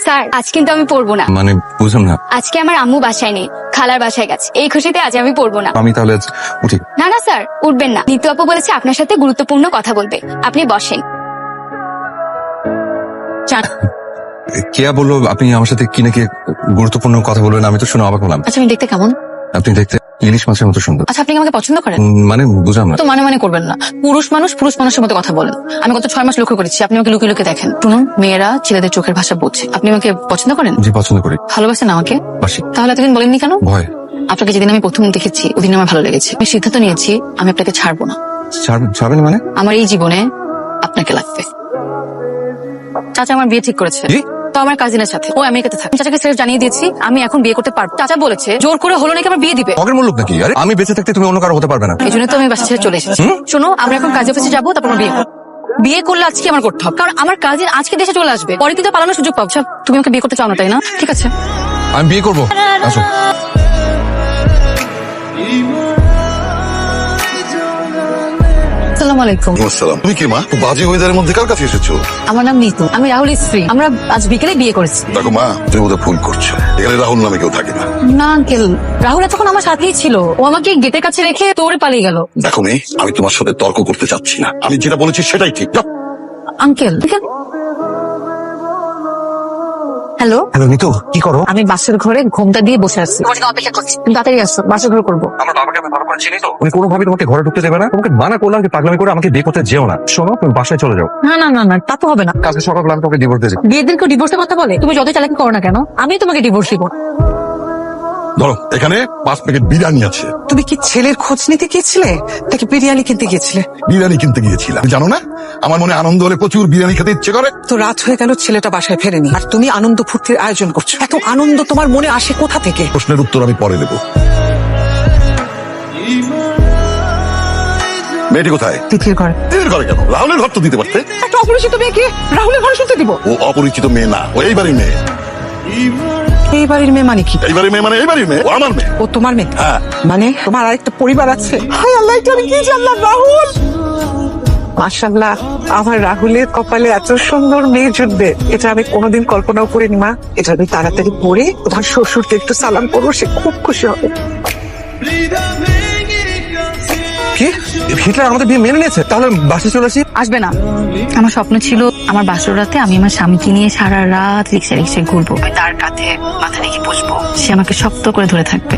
Sir আজ কিন্তু আমি পড়বো না। মানে বুঝলাম না। আজকে আমার আম্মু বাসায় নেই, খালার বাসায় গেছে। এই খুশিতে আজ আমি পড়বো না। আমি তাহলে আজ উঠি। না না স্যার, উঠবেন না। নিতু আপু বলেছে আপনার সাথে গুরুত্বপূর্ণ কথা বলবে, আপনি বসেন। কেয়া বললো আপনি আমার সাথে কি নাকি গুরুত্বপূর্ণ কথা বলবেন, আমি তো শুনে অবাক হলাম। আচ্ছা আমি দেখতে কেমন? আপনি দেখতে ইলিশ মাছের মতো সুন্দর। আচ্ছা আপনি কি আমাকে পছন্দ করেন? মানে বুঝলাম না। তো মানে করবেন না। পুরুষ মানুষের মতো কথা বলেন। আমি গত 6 মাস লক্ষ্য করেছি আপনি আমাকে লুকিয়ে লুকিয়ে দেখেন। শুনুন, মেয়েরা ছেলেদের চোখের ভাষা বুঝছে। আপনি আমাকে পছন্দ করেন? জি পছন্দ করি। ভালোবাসেন আমাকে? বাসি। তাহলে এতদিন বলেননি কেন? ভয়। আপনাকে যেদিন আমি প্রথম দেখেছি ওদিন আমার ভালো লেগেছে। আমি সিদ্ধান্ত নিয়েছি আমি আপনাকে ছাড়বো না। ছাড়বেন মানে? আমার এই জীবনে আপনাকে লাগবে। চাচা আমার বিয়ে ঠিক করেছে। কি? তো আমার কাজিনের সাথে, ও আমেরিকাতে থাকে। চাচাকে সেলফ জানিয়ে দিয়েছি আমি এখন বিয়ে করতে পারবো। চাচা বলেছে জোর করে হলো নাকি আমার বিয়ে দিবে। অগের মূল্য নাকি? আরে আমি বেঁচে থাকতে তুমি অন্য কারো হতে পারবে না। এই জন্য তো আমি বাসা ছেড়ে চলে এসেছি। শোনো, আমরা এখন কাজে অফিসে যাবো, তারপর বিয়ে করবো। বিয়ে করলে আজকে আমার করতে হবে, কারণ আমার কাজিন আজকে দেশে চলে আসবে। পরে কিন্তু পালানোর সুযোগ পাবো। আচ্ছা, তুমি আমাকে বিয়ে করতে চাও না তাই না? ঠিক আছে, আমি বিয়ে করবো। আসো। আসসালামু আলাইকুম। আসসালাম। তুমি কি মা? বাজে ওয়েদারের মধ্যে কার কাছে এসেছো? আমার নাম নিতু, আমি রাহুলের স্ত্রী। আমরা আজ বিকেলে বিয়ে করেছি। দেখো মা, তুমি বোধহয় ভুল করছো। এখানে রাহুল নামে কেউ থাকে না। না আঙ্কেল, রাহুল এতক্ষণ আমার সাথেই ছিল। ও আমাকে গেটের কাছে রেখে তোরে পালিয়ে গেল। দেখো মেয়ে, আমি তোমার সাথে তর্ক করতে চাচ্ছি না। আমি যেটা বলেছি সেটাই ঠিক। যাও। আঙ্কেল হ্যালো, হ্যালো নিতু, কি করো? আমি বাসের ঘরে ঘোমটা দিয়ে বসে আছি। তোমার জন্য অপেক্ষা করছি। তুমি তাড়াতাড়ি আসো, বাসের ঘর করবো। আমার বাবাকে আমি ভালো করে চিনি তো। উনি কোনোভাবে তোমাকে ঘরে ঢুকতে দেবে না। তোমাকে মানা করলাম যে পাগলামি করে আমাকে বিয়ে করতে যেও না। শোনো, তুমি বাসায় চলে যাও। না না না না, তা তো হবে না। কালকে সকালবেলা আমি তোমাকে ডিভোর্স দিয়েছি। বিয়ের দিন কেউ ডিভোর্সের কথা বলে? তুমি যতই চালাকি করো না কেন, আমি তোমাকে ডিভোর্স দিব। ধরো, এখানে 5 প্যাকেট বিরিয়ানি আছে। তুমি কি ছেলের খোঁজ নিতে গিয়েছিলে নাকি বিরিয়ানি কিনতে গিয়েছিলে? বিরিয়ানি কিনতে গিয়েছিলাম। জানো না, আমার মনে আনন্দ হলে প্রচুর বিরিয়ানি খেতে ইচ্ছে করে। তো রাত হয়ে গেল, ছেলেটা বাসায় ফেরেনি, আর তুমি আনন্দ ফুর্তির আয়োজন করছো। এত আনন্দ তোমার মনে আসে কোথা থেকে? প্রশ্নের উত্তর আমি পরে দেবো। মেয়েটি কোথায়? তিথির ঘরে। এর ঘরে কেন? রাহুলের ঘর তো দিতে পারতে। একটা অপরিচিত মেয়েকে রাহুলের ঘরে শুনতে দিব? ও অপরিচিত মেয়ে না, ও এই বাড়ির মেয়ে। এই বাড়ির মেয়ে মানে কি? এই বাড়ির মেয়ে মানে এই বাড়ির মেয়ে, ও আমার মেয়ে। ও তোমার মেয়ে? হ্যাঁ। মানে তোমার আরেকটা পরিবার আছে? হায় আল্লাহ, এটা আমি কি জানলাম রাহুল। মাশাআল্লাহ, আমার রাহুলের কপালে এত সুন্দর মেয়ে জুটবে, এটা আমি কোনোদিন কল্পনাও করিনি মা। এটা আমি তাড়াতাড়ি পড়ে তোমার শ্বশুরকে একটু সালাম করবো, সে খুব খুশি হবে। কি? হিটলার আমাদের বিয়ে মেনে নিয়েছে? তাহলে বাসায় চলে আসি। আসবে না। আমার স্বপ্ন ছিল আমার বাসর রাতে আমি আমার স্বামীকে নিয়ে সারা রাত রিক্সায় ঘুরবো। আমি তার কাঁধে মাথা রেখে বসবো, সে আমাকে শক্ত করে ধরে থাকবে।